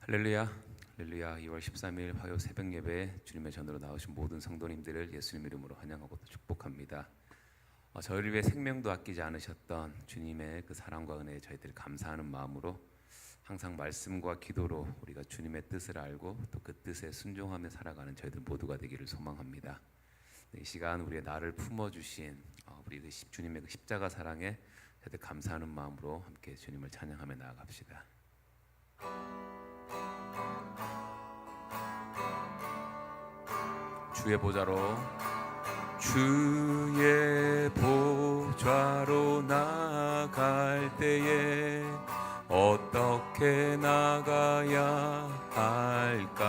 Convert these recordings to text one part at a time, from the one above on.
할렐루야, 할렐루야. 2월 13일 화요 새벽 예배에 주님의 전으로 나오신 모든 성도님들을 예수님 이름으로 환영하고 축복합니다. 저희를 위해 생명도 아끼지 않으셨던 주님의 그 사랑과 은혜에 저희들이 감사하는 마음으로 항상 말씀과 기도로 우리가 주님의 뜻을 알고 또 그 뜻에 순종하며 살아가는 저희들 모두가 되기를 소망합니다. 이 시간 우리의 나를 품어주신 우리 주님의 그 십자가 사랑에 저희들 감사하는 마음으로 함께 주님을 찬양하며 나아갑시다. 주의 보좌로 나갈 때에 어떻게 나가야 할까?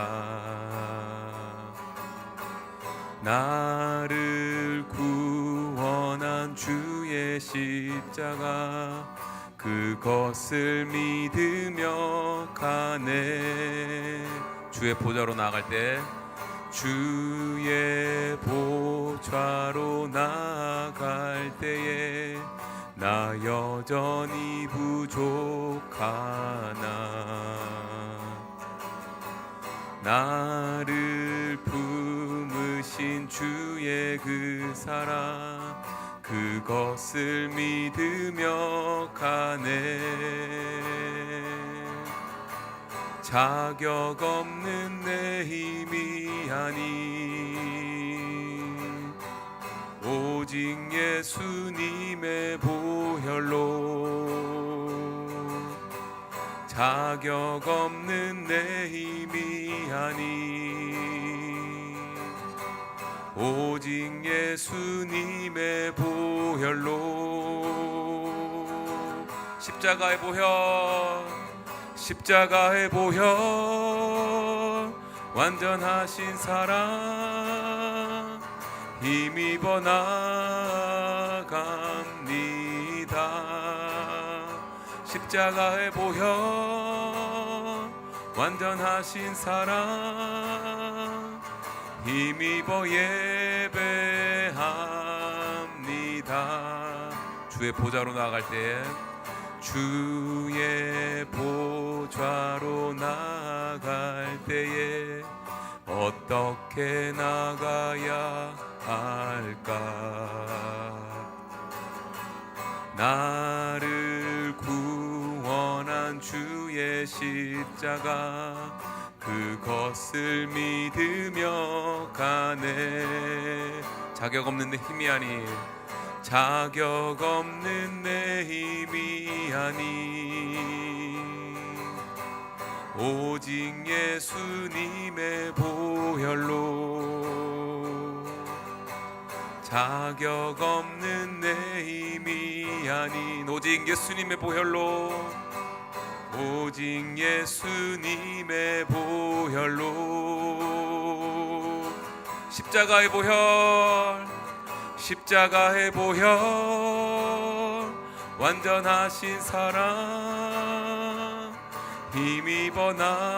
나를 구원한 주의 십자가 그것을 믿으며 가네. 주의 보좌로 나갈 때 주의 보좌로 나갈 때에 나 여전히 부족하나. 나를 품으신 주의 그 사랑 그것을 믿으며 가네. 자격 없는 내 힘이 아닌 오직 예수님의 보혈로. 자격 없는 내 힘이 아닌 오직 예수님의 보혈로. 십자가의 보혈 완전하신 사랑 힘입어 나갑니다. 십자가의 보혈 완전하신 사랑 힘입어 예배합니다. 주의 보좌로 나갈 때에 주의 보좌로 나갈 때에 어떻게 나가야 할까? 나를 구원한 주의 십자가 그것을 믿으며 가네. 자격 없는 내 힘이 아닌 자격 없는 내 힘이 아닌 오직 예수님의 보혈로. 자격 없는 내 힘이 아닌 오직 예수님의 보혈로. 오직 예수님의 보혈로. 십자가의 보혈 완전하신 사랑 힘입어 나갑니다.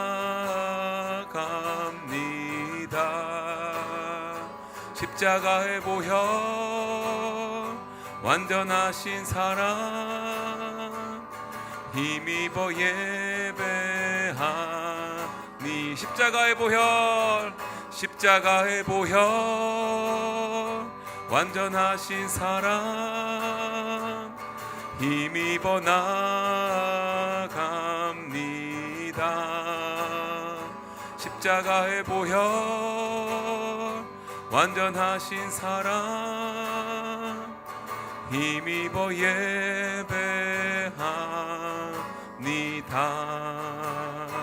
십자가의 보혈 완전하신 사랑 힘입어 예배하니. 십자가의 보혈 완전하신 사랑 힘입어 나갑니다. 십자가의 보혈 완전하신 사랑 힘입어 예배합니다.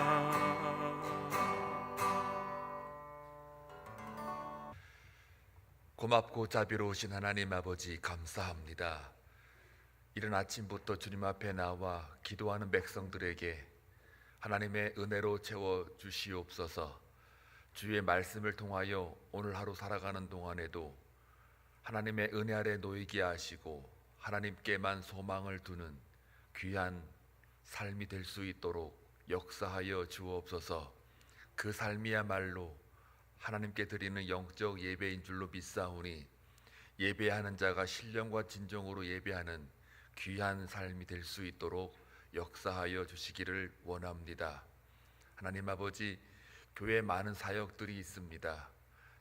고맙고 자비로우신 하나님 아버지 감사합니다. 이른 아침부터 주님 앞에 나와 기도하는 백성들에게 하나님의 은혜로 채워 주시옵소서. 주의 말씀을 통하여 오늘 하루 살아가는 동안에도 하나님의 은혜 아래 놓이게 하시고 하나님께만 소망을 두는 귀한 삶이 될 수 있도록 역사하여 주옵소서. 그 삶이야말로 하나님께 드리는 영적 예배인 줄로 믿사오니 예배하는 자가 신령과 진정으로 예배하는 귀한 삶이 될 수 있도록 역사하여 주시기를 원합니다. 하나님 아버지, 교회에 많은 사역들이 있습니다.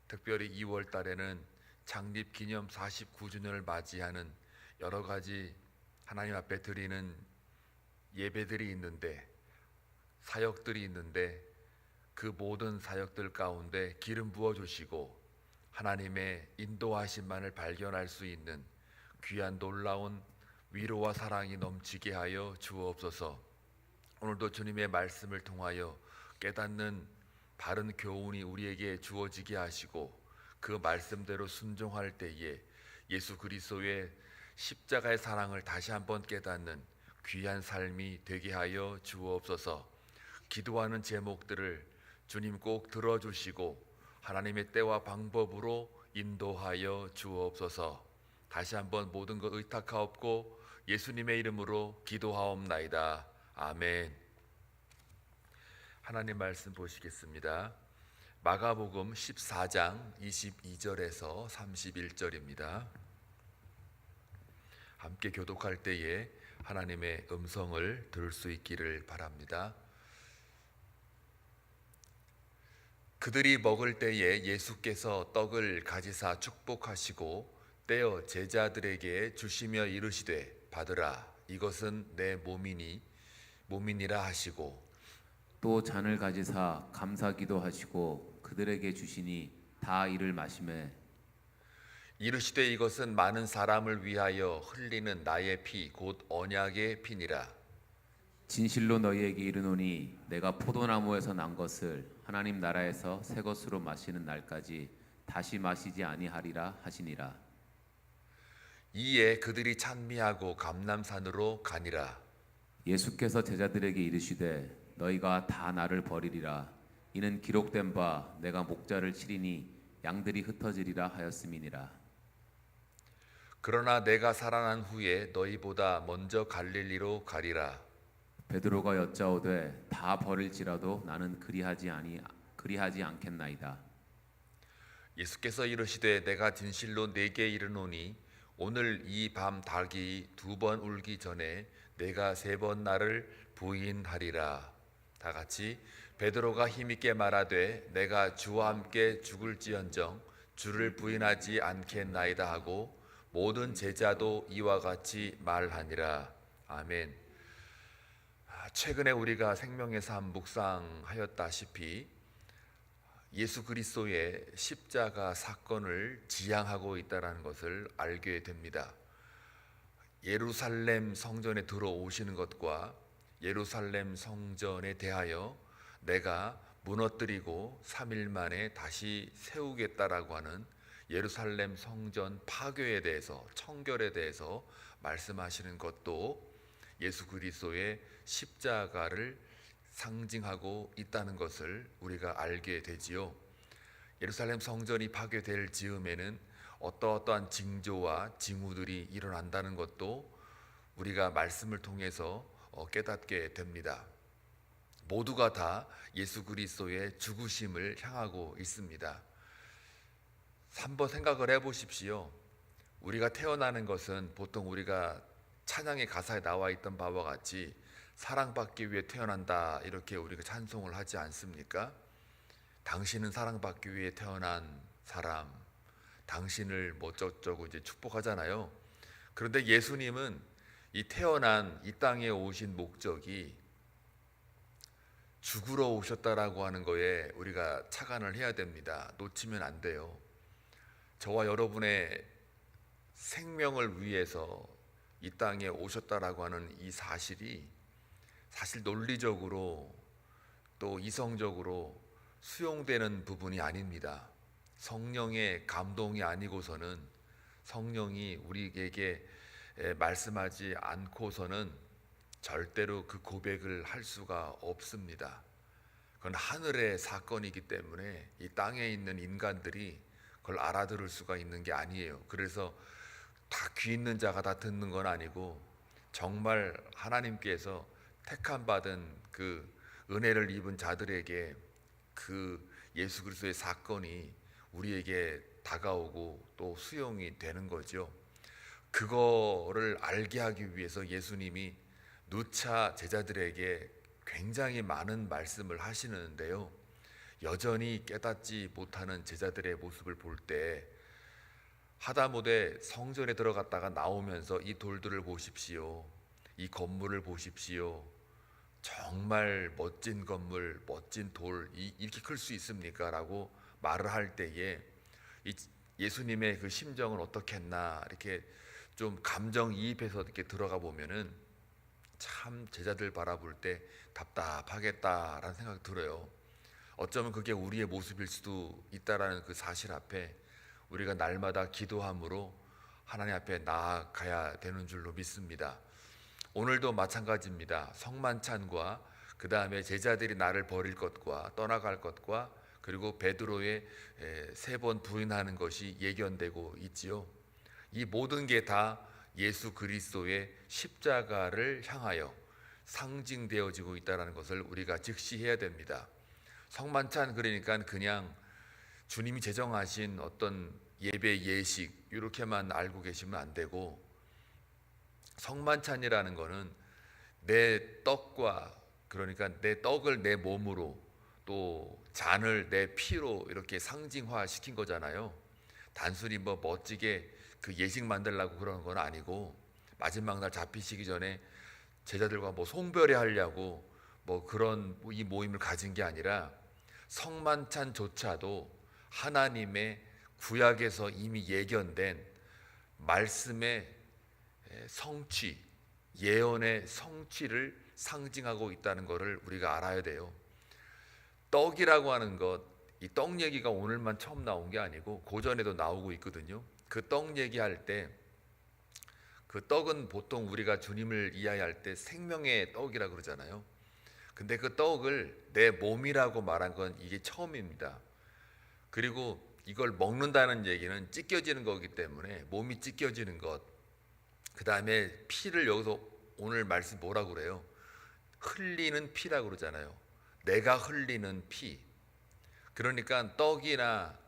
특별히 2월 달에는 창립 기념 49주년을 맞이하는 여러 가지 하나님 앞에 드리는 예배들이 있는데, 사역들이 있는데, 그 모든 사역들 가운데 기름 부어 주시고 하나님의 인도하심만을 발견할 수 있는 귀한 놀라운 위로와 사랑이 넘치게 하여 주옵소서. 오늘도 주님의 말씀을 통하여 깨닫는 바른 교훈이 우리에게 주어지게 하시고, 그 말씀대로 순종할 때에 예수 그리스도의 십자가의 사랑을 다시 한번 깨닫는 귀한 삶이 되게 하여 주옵소서. 기도하는 제목들을 주님 꼭 들어주시고 하나님의 때와 방법으로 인도하여 주옵소서. 다시 한번 모든 것 의탁하옵고 예수님의 이름으로 기도하옵나이다. 아멘. 하나님 말씀 보시겠습니다. 마가복음 14장 22절에서 31절입니다. 함께 교독할 때에 하나님의 음성을 들을 수 있기를 바랍니다. 그들이 먹을 때에 예수께서 떡을 가지사 축복하시고 떼어 제자들에게 주시며 이르시되, 받으라, 이것은 내 몸이니라 하시고, 또 잔을 가지사 감사기도 하시고 그들에게 주시니 다 이를 마시매 이르시되, 이것은 많은 사람을 위하여 흘리는 나의 피 곧 언약의 피니라. 진실로 너희에게 이르노니 내가 포도나무에서 난 것을 하나님 나라에서 새 것으로 마시는 날까지 다시 마시지 아니하리라 하시니라. 이에 그들이 찬미하고 감람산으로 가니라. 예수께서 제자들에게 이르시되 너희가 다 나를 버리리라. 이는 기록된 바 내가 목자를 치리니 양들이 흩어지리라 하였음이니라. 그러나 내가 살아난 후에 너희보다 먼저 갈릴리로 가리라. 베드로가 여짜오되 다 버릴지라도 나는 그리하지 않겠나이다. 예수께서 이르시되, 내가 진실로 네게 이르노니 오늘 이 밤 닭이 2번 울기 전에 내가 3번 나를 부인하리라. 다 같이 베드로가 힘있게 말하되 내가 주와 함께 죽을지언정 주를 부인하지 않겠나이다 하고 모든 제자도 이와 같이 말하니라. 아멘. 최근에 우리가 생명의 삶 묵상하였다시피 예수 그리스도의 십자가 사건을 지향하고 있다는 것을 알게 됩니다. 예루살렘 성전에 들어오시는 것과 예루살렘 성전에 대하여 내가 무너뜨리고 3일 만에 다시 세우겠다라고 하는 예루살렘 성전 파괴에 대해서, 청결에 대해서 말씀하시는 것도 예수 그리스도의 십자가를 상징하고 있다는 것을 우리가 알게 되지요. 예루살렘 성전이 파괴될 즈음에는 어떠한 징조와 징후들이 일어난다는 것도 우리가 말씀을 통해서 깨닫게 됩니다. 모두가 다 예수 그리스도의 죽으심을 향하고 있습니다. 한번 생각을 해보십시오. 우리가 태어나는 것은 보통 우리가 찬양의 가사에 나와 있던 바와 같이 사랑받기 위해 태어난다, 이렇게 우리가 찬송을 하지 않습니까? 당신은 사랑받기 위해 태어난 사람, 당신을 뭐 어쩌고 이제 축복하잖아요. 그런데 예수님은 이 태어난 이 땅에 오신 목적이 죽으러 오셨다라고 하는 거에 우리가 착안을 해야 됩니다. 놓치면 안 돼요. 저와 여러분의 생명을 위해서 이 땅에 오셨다라고 하는 이 사실이 사실 논리적으로 또 이성적으로 수용되는 부분이 아닙니다. 성령의 감동이 아니고서는, 성령이 우리에게 말씀하지 않고서는 절대로 그 고백을 할 수가 없습니다. 그건 하늘의 사건이기 때문에 이 땅에 있는 인간들이 그걸 알아들을 수가 있는 게 아니에요. 그래서 다 귀 있는 자가 다 듣는 건 아니고, 정말 하나님께서 택함 받은 그 은혜를 입은 자들에게 그 예수 그리스도의 사건이 우리에게 다가오고 또 수용이 되는 거죠. 그거를 알게 하기 위해서 예수님이 누차 제자들에게 굉장히 많은 말씀을 하시는데요. 여전히 깨닫지 못하는 제자들의 모습을 볼 때 하다못해 성전에 들어갔다가 나오면서 이 돌들을 보십시오. 이 건물을 보십시오. 정말 멋진 건물, 멋진 돌, 이렇게 클 수 있습니까? 라고 말을 할 때에 예수님의 그 심정은 어떻겠나 이렇게 좀 감정이입해서 이렇게 들어가 보면은 참 제자들 바라볼 때 답답하겠다라는 생각이 들어요. 어쩌면 그게 우리의 모습일 수도 있다라는 그 사실 앞에 우리가 날마다 기도함으로 하나님 앞에 나아가야 되는 줄로 믿습니다. 오늘도 마찬가지입니다. 성만찬과 그 다음에 제자들이 나를 버릴 것과 떠나갈 것과 그리고 베드로의 3번 부인하는 것이 예견되고 있지요. 이 모든 게 다 예수 그리스도의 십자가를 향하여 상징되어지고 있다는 것을 우리가 직시해야 됩니다. 성만찬 그러니까 그냥 주님이 제정하신 어떤 예배 예식 이렇게만 알고 계시면 안 되고, 성만찬이라는 거는 내 떡과, 그러니까 내 떡을 내 몸으로 또 잔을 내 피로 이렇게 상징화 시킨 거잖아요. 단순히 뭐 멋지게 그 예식 만들려고 그러는 건 아니고, 마지막 날 잡히시기 전에 제자들과 뭐 송별회 하려고 뭐 그런 이 모임을 가진 게 아니라, 성만찬조차도 하나님의 구약에서 이미 예견된 말씀의 성취, 예언의 성취를 상징하고 있다는 것을 우리가 알아야 돼요. 떡이라고 하는 것, 이 떡 얘기가 오늘만 처음 나온 게 아니고 고전에도 나오고 있거든요. 그 떡 얘기할 때 그 떡은 보통 우리가 주님을 이해할 때 생명의 떡이라고 그러잖아요. 근데 그 떡을 내 몸이라고 말한 건 이게 처음입니다. 그리고 이걸 먹는다는 얘기는 찢겨지는 거기 때문에 몸이 찢겨지는 것, 그 다음에 피를 여기서 오늘 말씀 뭐라고 그래요? 흘리는 피라고 그러잖아요. 내가 흘리는 피. 그러니까 떡이나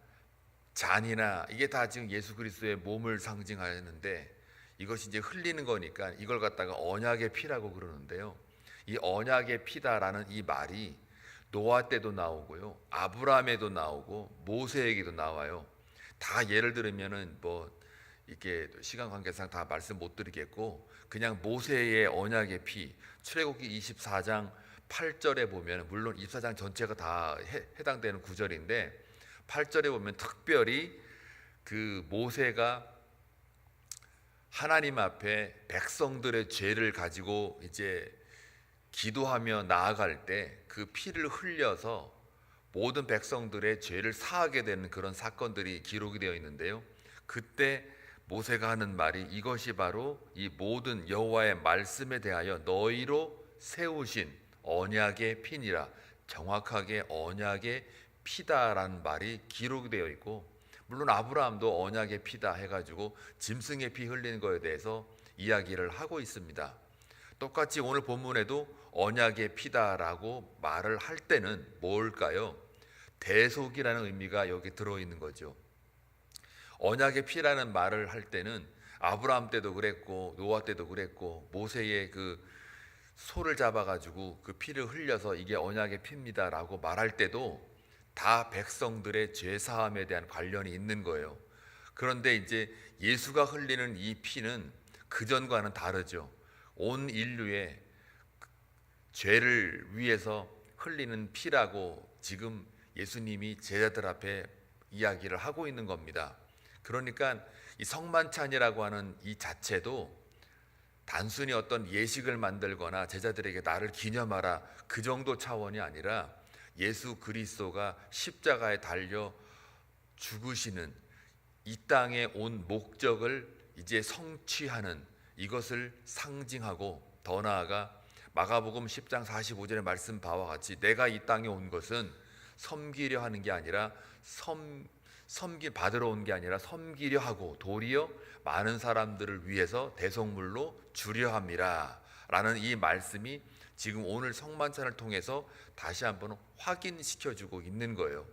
잔이나 이게 다 지금 예수 그리스도의 몸을 상징하는데, 이것이 이제 흘리는 거니까 이걸 갖다가 언약의 피라고 그러는데요. 이 언약의 피다라는 이 말이 노아 때도 나오고요, 아브라함에도 나오고 모세에게도 나와요. 다 예를 들으면은 뭐 이렇게 시간 관계상 다 말씀 못 드리겠고, 그냥 모세의 언약의 피, 출애굽기 24장 8절에 보면, 물론 24장 전체가 다 해당되는 구절인데 8절에 보면 특별히 그 모세가 하나님 앞에 백성들의 죄를 가지고 이제 기도하며 나아갈 때 그 피를 흘려서 모든 백성들의 죄를 사하게 되는 그런 사건들이 기록이 되어 있는데요. 그때 모세가 하는 말이 이것이 바로 이 모든 여호와의 말씀에 대하여 너희로 세우신 언약의 피니라. 정확하게 언약의 피다라는 말이 기록이 되어 있고, 물론 아브라함도 언약의 피다 해가지고 짐승의 피 흘리는 거에 대해서 이야기를 하고 있습니다. 똑같이 오늘 본문에도 언약의 피다라고 말을 할 때는 뭘까요? 대속이라는 의미가 여기 들어있는 거죠. 언약의 피라는 말을 할 때는 아브라함 때도 그랬고 노아 때도 그랬고, 모세의 그 소를 잡아가지고 그 피를 흘려서 이게 언약의 피입니다라고 말할 때도 다 백성들의 죄사함에 대한 관련이 있는 거예요. 그런데 이제 예수가 흘리는 이 피는 그전과는 다르죠. 온 인류의 죄를 위해서 흘리는 피라고 지금 예수님이 제자들 앞에 이야기를 하고 있는 겁니다. 그러니까 이 성만찬이라고 하는 이 자체도 단순히 어떤 예식을 만들거나 제자들에게 나를 기념하라 그 정도 차원이 아니라, 예수 그리스도가 십자가에 달려 죽으시는 이 땅에 온 목적을 이제 성취하는 이것을 상징하고, 더 나아가 마가복음 10장 45절의 말씀 바와 같이 내가 이 땅에 온 것은 섬기려 하는 게 아니라 받으러 온 게 아니라 섬기려 하고 도리어 많은 사람들을 위해서 대속물로 주려 함이라 라는 이 말씀이 지금 오늘 성만찬을 통해서 다시 한번 확인시켜주고 있는 거예요.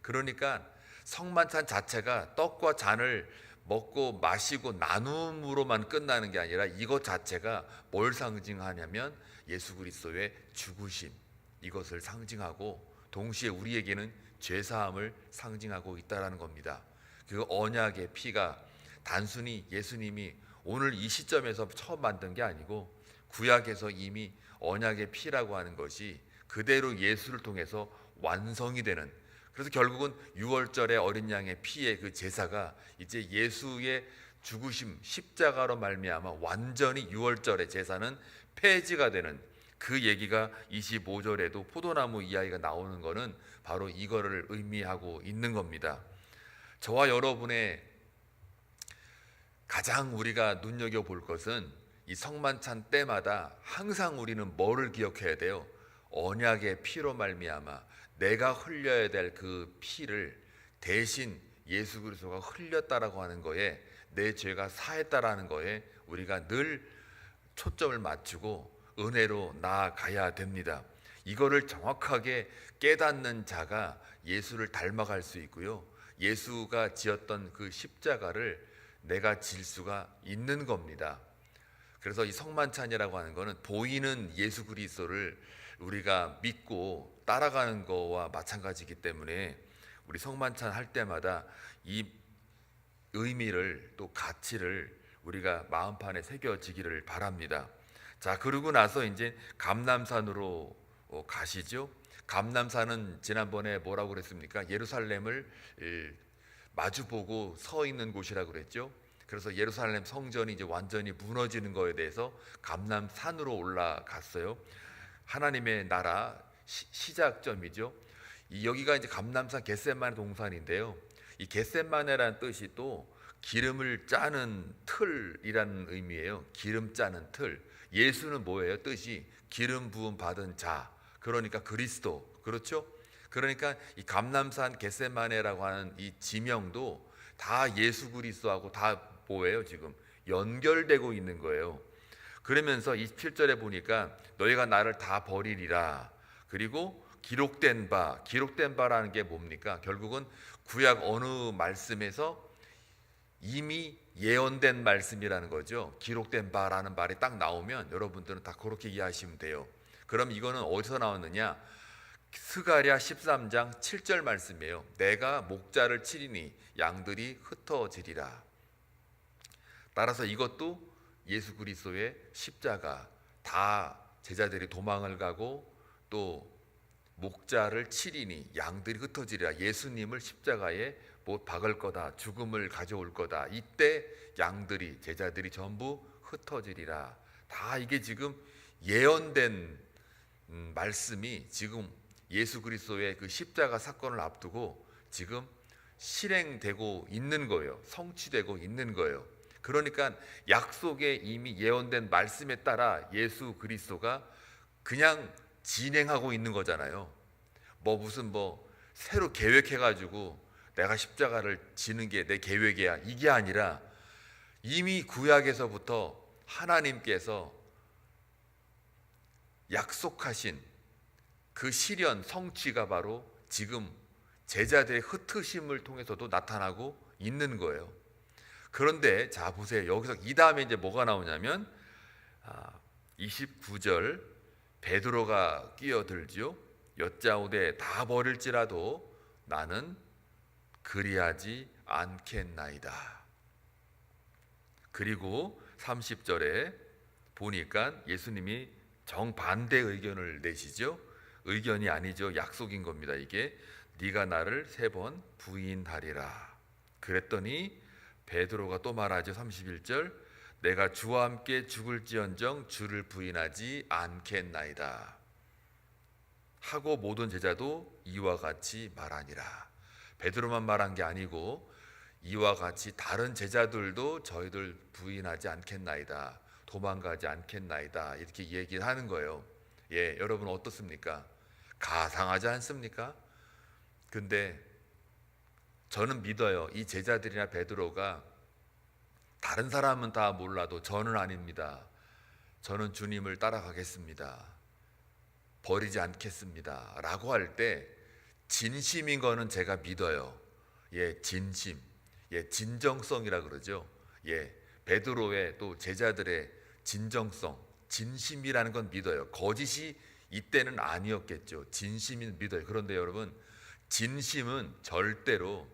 그러니까 성만찬 자체가 떡과 잔을 먹고 마시고 나눔으로만 끝나는 게 아니라 이것 자체가 뭘 상징하냐면 예수 그리스도의 죽으심, 이것을 상징하고 동시에 우리에게는 죄사함을 상징하고 있다라는 겁니다. 그 언약의 피가 단순히 예수님이 오늘 이 시점에서 처음 만든 게 아니고 구약에서 이미 언약의 피라고 하는 것이 그대로 예수를 통해서 완성이 되는, 그래서 결국은 6월절의 어린 양의 피의 그 제사가 이제 예수의 죽으심 십자가로 말미암아 완전히 6월절의 제사는 폐지가 되는, 그 얘기가 25절에도 포도나무 이야기가 나오는 것은 바로 이거를 의미하고 있는 겁니다. 저와 여러분의 가장 우리가 눈여겨볼 것은 이 성만찬 때마다 항상 우리는 뭐를 기억해야 돼요? 언약의 피로 말미암아 내가 흘려야 될 그 피를 대신 예수 그리스도가 흘렸다라고 하는 거에, 내 죄가 사했다라는 거에 우리가 늘 초점을 맞추고 은혜로 나아가야 됩니다. 이거를 정확하게 깨닫는 자가 예수를 닮아갈 수 있고요, 예수가 지었던 그 십자가를 내가 질 수가 있는 겁니다. 그래서 이 성만찬이라고 하는 것은 보이는 예수 그리스도를 우리가 믿고 따라가는 거와 마찬가지이기 때문에 우리 성만찬 할 때마다 이 의미를 또 가치를 우리가 마음판에 새겨지기를 바랍니다. 자, 그러고 나서 이제 감람산으로 가시죠. 감람산은 지난번에 뭐라고 그랬습니까? 예루살렘을 마주보고 서 있는 곳이라고 그랬죠. 그래서 예루살렘 성전이 이제 완전히 무너지는 거에 대해서 감람산으로 올라갔어요. 하나님의 나라 시작점이죠. 여기가 이제 감람산 겟세마네 동산인데요. 이 겟세마네라는 뜻이 또 기름을 짜는 틀이라는 의미예요. 기름 짜는 틀. 예수는 뭐예요? 뜻이 기름 부음 받은 자. 그러니까 그리스도. 그렇죠? 그러니까 이 감람산 겟세마네라고 하는 이 지명도 다 예수 그리스도하고 다 뭐예요? 지금 연결되고 있는 거예요. 그러면서 27절에 보니까 너희가 나를 다 버리리라. 그리고 기록된 바라는 게 뭡니까? 결국은 구약 어느 말씀에서 이미 예언된 말씀이라는 거죠. 기록된 바라는 말이 딱 나오면 여러분들은 다 그렇게 이해하시면 돼요. 그럼 이거는 어디서 나왔느냐? 스가랴 13장 7절 말씀이에요. 내가 목자를 치리니 양들이 흩어지리라. 따라서 이것도 예수 그리스도의 십자가, 다 제자들이 도망을 가고 또 목자를 치리니 양들이 흩어지리라. 예수님을 십자가에 못 박을 거다, 죽음을 가져올 거다. 이때 양들이, 제자들이 전부 흩어지리라. 다 이게 지금 예언된 말씀이 지금 예수 그리스도의 그 십자가 사건을 앞두고 지금 실행되고 있는 거예요. 성취되고 있는 거예요. 그러니까 약속에 이미 예언된 말씀에 따라 예수 그리스도가 그냥 진행하고 있는 거잖아요. 무슨 새로 계획해가지고 내가 십자가를 지는 게 내 계획이야, 이게 아니라 이미 구약에서부터 하나님께서 약속하신 그 실현 성취가 바로 지금 제자들의 흩으심을 통해서도 나타나고 있는 거예요. 그런데 자 보세요. 여기서 이 다음에 이제 뭐가 나오냐면 29절 베드로가 끼어들지요. 여짜오되 다 버릴지라도 나는 그리하지 않겠나이다. 그리고 30절에 보니까 예수님이 정반대 의견을 내시죠. 의견이 아니죠. 약속인 겁니다. 이게 네가 나를 3번 부인하리라. 그랬더니 베드로가 또 말하죠. 31절 내가 주와 함께 죽을지언정 주를 부인하지 않겠나이다 하고 모든 제자도 이와 같이 말하니라. 베드로만 말한 게 아니고 이와 같이 다른 제자들도 저희들 부인하지 않겠나이다, 도망가지 않겠나이다, 이렇게 얘기하는 거예요. 예, 여러분 어떻습니까? 가상하지 않습니까? 근데 저는 믿어요. 이 제자들이나 베드로가 다른 사람은 다 몰라도 저는 아닙니다. 저는 주님을 따라가겠습니다, 버리지 않겠습니다 라고 할 때 진심인 거는 제가 믿어요. 예, 진심. 진정성이라 그러죠. 베드로의 또 제자들의 진정성, 진심이라는 건 믿어요. 거짓이 이때는 아니었겠죠. 진심이 믿어요. 그런데 여러분, 진심은 절대로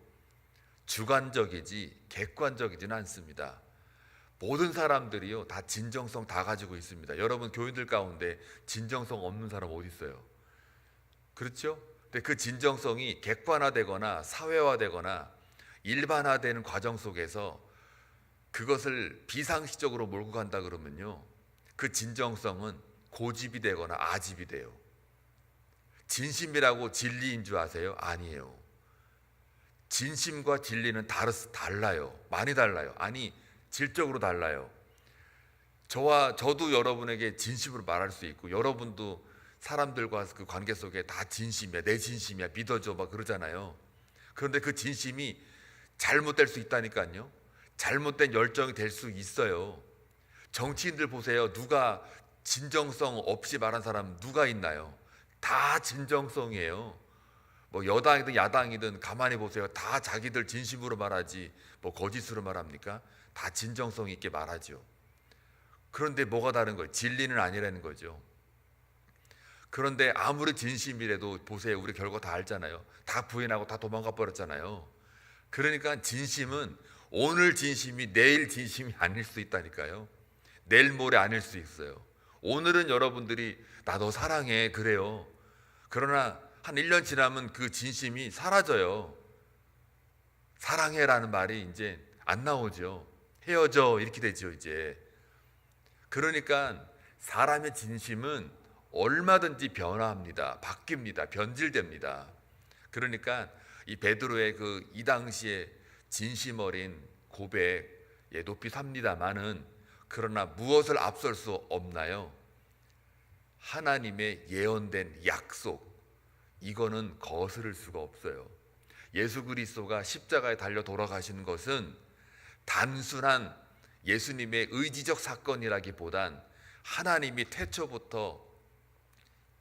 주관적이지 객관적이지는 않습니다. 모든 사람들이요 다 진정성 다 가지고 있습니다. 여러분 교인들 가운데 진정성 없는 사람 어디 있어요? 그렇죠? 근데 그 진정성이 객관화되거나 사회화되거나 일반화되는 과정 속에서 그것을 비상식적으로 몰고 간다 그러면요, 그 진정성은 고집이 되거나 아집이 돼요. 진심이라고 진리인 줄 아세요? 아니에요. 진심과 진리는 달라요. 많이 달라요. 아니, 질적으로 달라요. 저도 여러분에게 진심으로 말할 수 있고, 여러분도 사람들과 그 관계 속에 다 진심이야, 내 진심이야, 믿어줘 막 그러잖아요. 그런데 그 진심이 잘못될 수 있다니까요. 잘못된 열정이 될 수 있어요. 정치인들 보세요. 누가 진정성 없이 말한 사람 누가 있나요? 다 진정성이에요. 뭐 여당이든 야당이든 가만히 보세요. 다 자기들 진심으로 말하지 뭐 거짓으로 말합니까? 다 진정성 있게 말하죠. 그런데 뭐가 다른 거예요? 진리는 아니라는 거죠. 그런데 아무리 진심이라도 보세요. 우리 결과 다 알잖아요. 다 부인하고 다 도망가 버렸잖아요. 그러니까 진심은 오늘 진심이 내일 진심이 아닐 수 있다니까요. 내일 모레 아닐 수 있어요. 오늘은 여러분들이 나 너 사랑해 그래요. 그러나 한 1년 지나면 그 진심이 사라져요. 사랑해라는 말이 이제 안 나오죠. 헤어져 이렇게 되죠 이제. 그러니까 사람의 진심은 얼마든지 변화합니다. 바뀝니다. 변질됩니다. 그러니까 이 베드로의 이 당시에 진심 어린 고백 높이 삽니다마는, 그러나 무엇을 앞설 수 없나요? 하나님의 예언된 약속, 이거는 거스를 수가 없어요. 예수 그리스도가 십자가에 달려 돌아가시는 것은 단순한 예수님의 의지적 사건이라기보단 하나님이 태초부터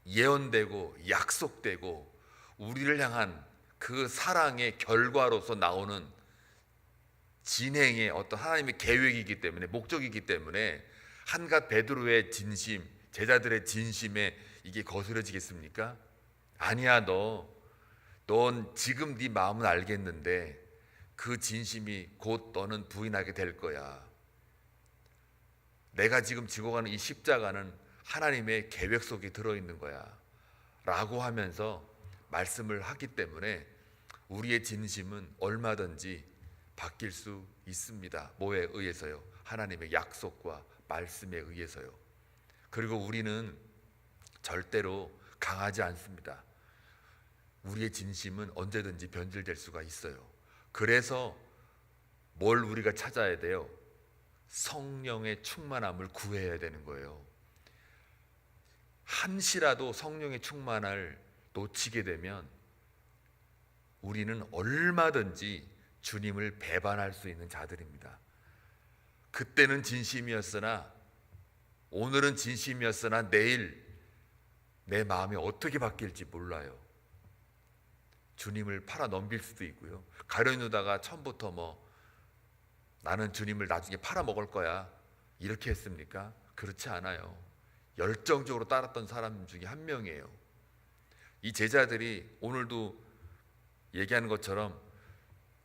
예언되고 약속되고 우리를 향한 그 사랑의 결과로서 나오는 진행의 어떤 하나님의 계획이기 때문에, 목적이기 때문에 한갓 베드로의 진심, 제자들의 진심에 이게 거스러지겠습니까? 아니야, 넌 지금 네 마음은 알겠는데 그 진심이 곧 너는 부인하게 될 거야. 내가 지금 지고 가는 이 십자가는 하나님의 계획 속에 들어있는 거야 라고 하면서 말씀을 하기 때문에 우리의 진심은 얼마든지 바뀔 수 있습니다. 뭐에 의해서요? 하나님의 약속과 말씀에 의해서요. 그리고 우리는 절대로 강하지 않습니다. 우리의 진심은 언제든지 변질될 수가 있어요. 그래서 뭘 우리가 찾아야 돼요? 성령의 충만함을 구해야 되는 거예요. 한시라도 성령의 충만을 놓치게 되면 우리는 얼마든지 주님을 배반할 수 있는 자들입니다. 그때는 진심이었으나, 오늘은 진심이었으나 내일 내 마음이 어떻게 바뀔지 몰라요. 주님을 팔아 넘길 수도 있고요. 가룟유다가 처음부터 나는 주님을 나중에 팔아 먹을 거야 이렇게 했습니까? 그렇지 않아요. 열정적으로 따랐던 사람 중에 한 명이에요. 이 제자들이 오늘도 얘기하는 것처럼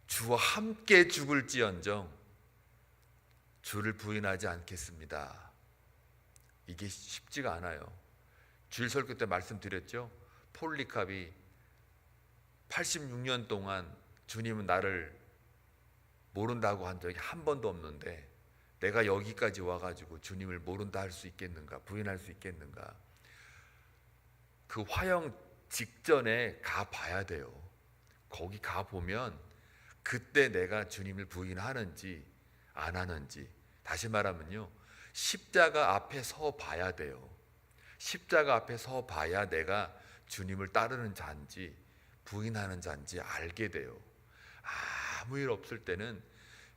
주와 함께 죽을지언정 주를 부인하지 않겠습니다. 이게 쉽지가 않아요. 주일 설교 때 말씀드렸죠. 폴리캅이 86년 동안 주님은 나를 모른다고 한 적이 한 번도 없는데 내가 여기까지 와가지고 주님을 모른다 할 수 있겠는가, 부인할 수 있겠는가. 그 화형 직전에 가봐야 돼요. 거기 가보면 그때 내가 주님을 부인하는지 안 하는지, 다시 말하면요, 십자가 앞에 서 봐야 돼요. 십자가 앞에 서 봐야 내가 주님을 따르는 자인지 부인하는 자인지 알게 돼요. 아무 일 없을 때는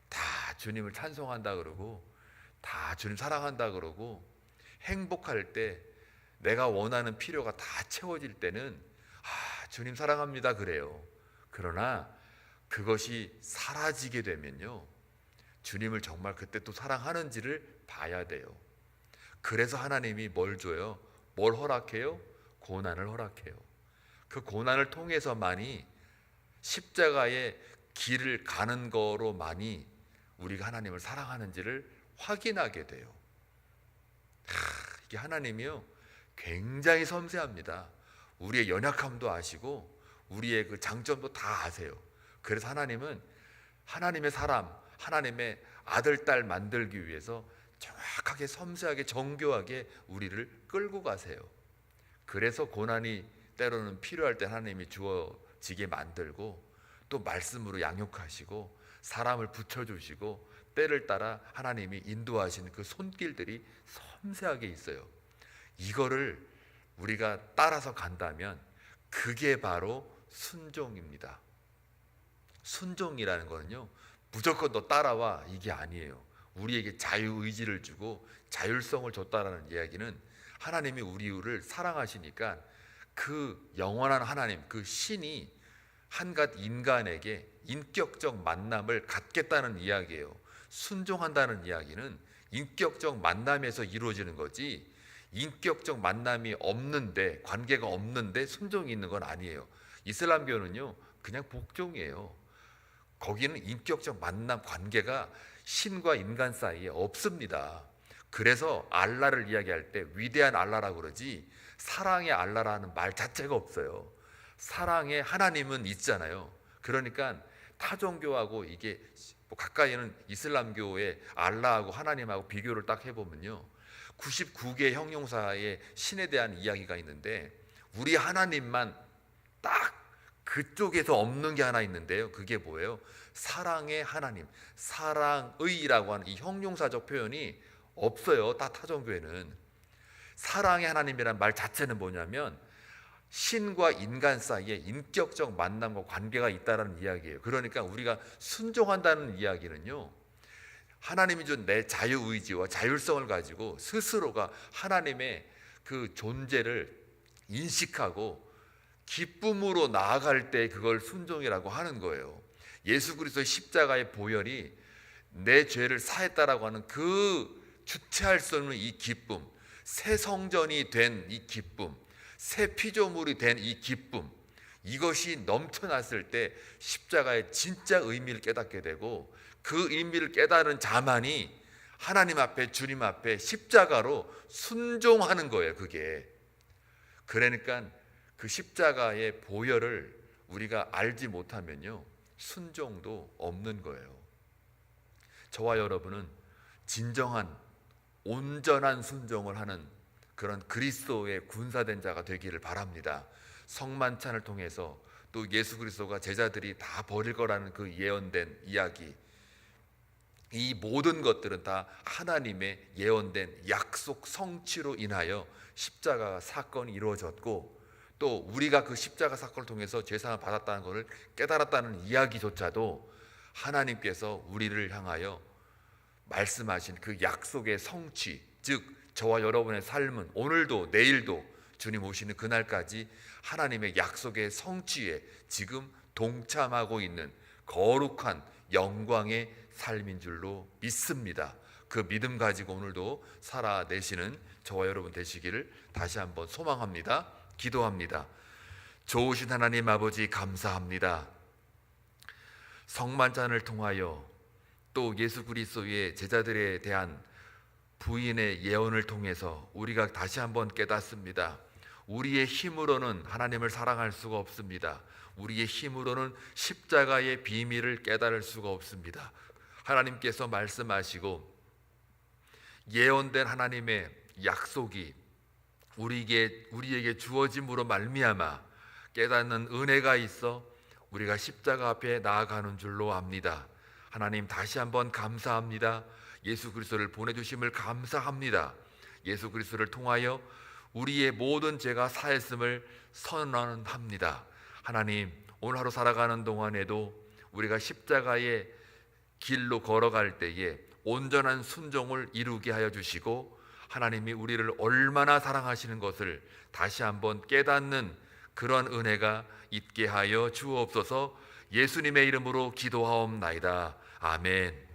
다 주님을 찬송한다 그러고 다 주님 사랑한다 그러고, 행복할 때 내가 원하는 필요가 다 채워질 때는 주님 사랑합니다 그래요. 그러나 그것이 사라지게 되면요, 주님을 정말 그때 또 사랑하는지를 봐야 돼요. 그래서 하나님이 뭘 줘요? 뭘 허락해요? 고난을 허락해요. 그 고난을 통해서만이 십자가의 길을 가는 거로만이 우리가 하나님을 사랑하는지를 확인하게 돼요. 이게 하나님이요, 굉장히 섬세합니다. 우리의 연약함도 아시고 우리의 그 장점도 다 아세요. 그래서 하나님은 하나님의 사람, 하나님의 아들, 딸 만들기 위해서 정확하게 섬세하게 정교하게 우리를 끌고 가세요. 그래서 고난이 때로는 필요할 때 하나님이 주어지게 만들고, 또 말씀으로 양육하시고 사람을 붙여주시고 때를 따라 하나님이 인도하시는 그 손길들이 섬세하게 있어요. 이거를 우리가 따라서 간다면 그게 바로 순종입니다. 순종이라는 거는요, 무조건 너 따라와 이게 아니에요. 우리에게 자유의지를 주고 자율성을 줬다라는 이야기는 하나님이 우리를 사랑하시니까 그 영원한 하나님, 그 신이 한갓 인간에게 인격적 만남을 갖겠다는 이야기예요. 순종한다는 이야기는 인격적 만남에서 이루어지는 거지, 인격적 만남이 없는데, 관계가 없는데 순종이 있는 건 아니에요. 이슬람교는요, 그냥 복종이에요. 거기는 인격적 만남, 관계가 신과 인간 사이에 없습니다. 그래서 알라를 이야기할 때 위대한 알라라고 그러지 사랑의 알라라는 말 자체가 없어요. 사랑의 하나님은 있잖아요. 그러니까 타종교하고 이게 가까이는 이슬람교의 알라하고 하나님하고 비교를 딱 해보면요, 99개의 형용사의 신에 대한 이야기가 있는데 우리 하나님만 딱 그쪽에서 없는 게 하나 있는데요, 그게 뭐예요? 사랑의 하나님, 사랑의라고 하는 이 형용사적 표현이 없어요. 다 타종교에는. 사랑의 하나님이란 말 자체는 뭐냐면 신과 인간 사이에 인격적 만남과 관계가 있다는 이야기예요. 그러니까 우리가 순종한다는 이야기는요, 하나님이 준 내 자유의지와 자율성을 가지고 스스로가 하나님의 그 존재를 인식하고 기쁨으로 나아갈 때 그걸 순종이라고 하는 거예요. 예수 그리스도의 십자가의 보혈이 내 죄를 사했다라고 하는 그 주체할 수 없는 이 기쁨, 새 성전이 된 이 기쁨, 새 피조물이 된 이 기쁨, 이것이 넘쳐났을 때 십자가의 진짜 의미를 깨닫게 되고, 그 의미를 깨달은 자만이 하나님 앞에, 주님 앞에 십자가로 순종하는 거예요. 그게 그러니까 그 십자가의 보혈을 우리가 알지 못하면요, 순종도 없는 거예요. 저와 여러분은 진정한 온전한 순종을 하는 그런 그리스도의 군사된 자가 되기를 바랍니다. 성만찬을 통해서 또 예수 그리스도가 제자들이 다 버릴 거라는 그 예언된 이야기, 이 모든 것들은 다 하나님의 예언된 약속 성취로 인하여 십자가 사건이 이루어졌고, 또 우리가 그 십자가 사건을 통해서 죄사함을 받았다는 것을 깨달았다는 이야기조차도 하나님께서 우리를 향하여 말씀하신 그 약속의 성취, 즉 저와 여러분의 삶은 오늘도 내일도 주님 오시는 그날까지 하나님의 약속의 성취에 지금 동참하고 있는 거룩한 영광의 삶인 줄로 믿습니다. 그 믿음 가지고 오늘도 살아내시는 저와 여러분 되시기를 다시 한번 소망합니다. 기도합니다. 좋으신 하나님 아버지, 감사합니다. 성만찬을 통하여 또 예수 그리스도의 제자들에 대한 부인의 예언을 통해서 우리가 다시 한번 깨닫습니다. 우리의 힘으로는 하나님을 사랑할 수가 없습니다. 우리의 힘으로는 십자가의 비밀을 깨달을 수가 없습니다. 하나님께서 말씀하시고 예언된 하나님의 약속이 우리에게 주어짐으로 말미암아 깨닫는 은혜가 있어 우리가 십자가 앞에 나아가는 줄로 압니다. 하나님, 다시 한번 감사합니다. 예수 그리스도를 보내주심을 감사합니다. 예수 그리스도를 통하여 우리의 모든 죄가 사했음을 선언합니다. 하나님, 오늘 하루 살아가는 동안에도 우리가 십자가의 길로 걸어갈 때에 온전한 순종을 이루게 하여 주시고, 하나님이 우리를 얼마나 사랑하시는 것을 다시 한번 깨닫는 그런 은혜가 있게 하여 주옵소서. 예수님의 이름으로 기도하옵나이다. 아멘.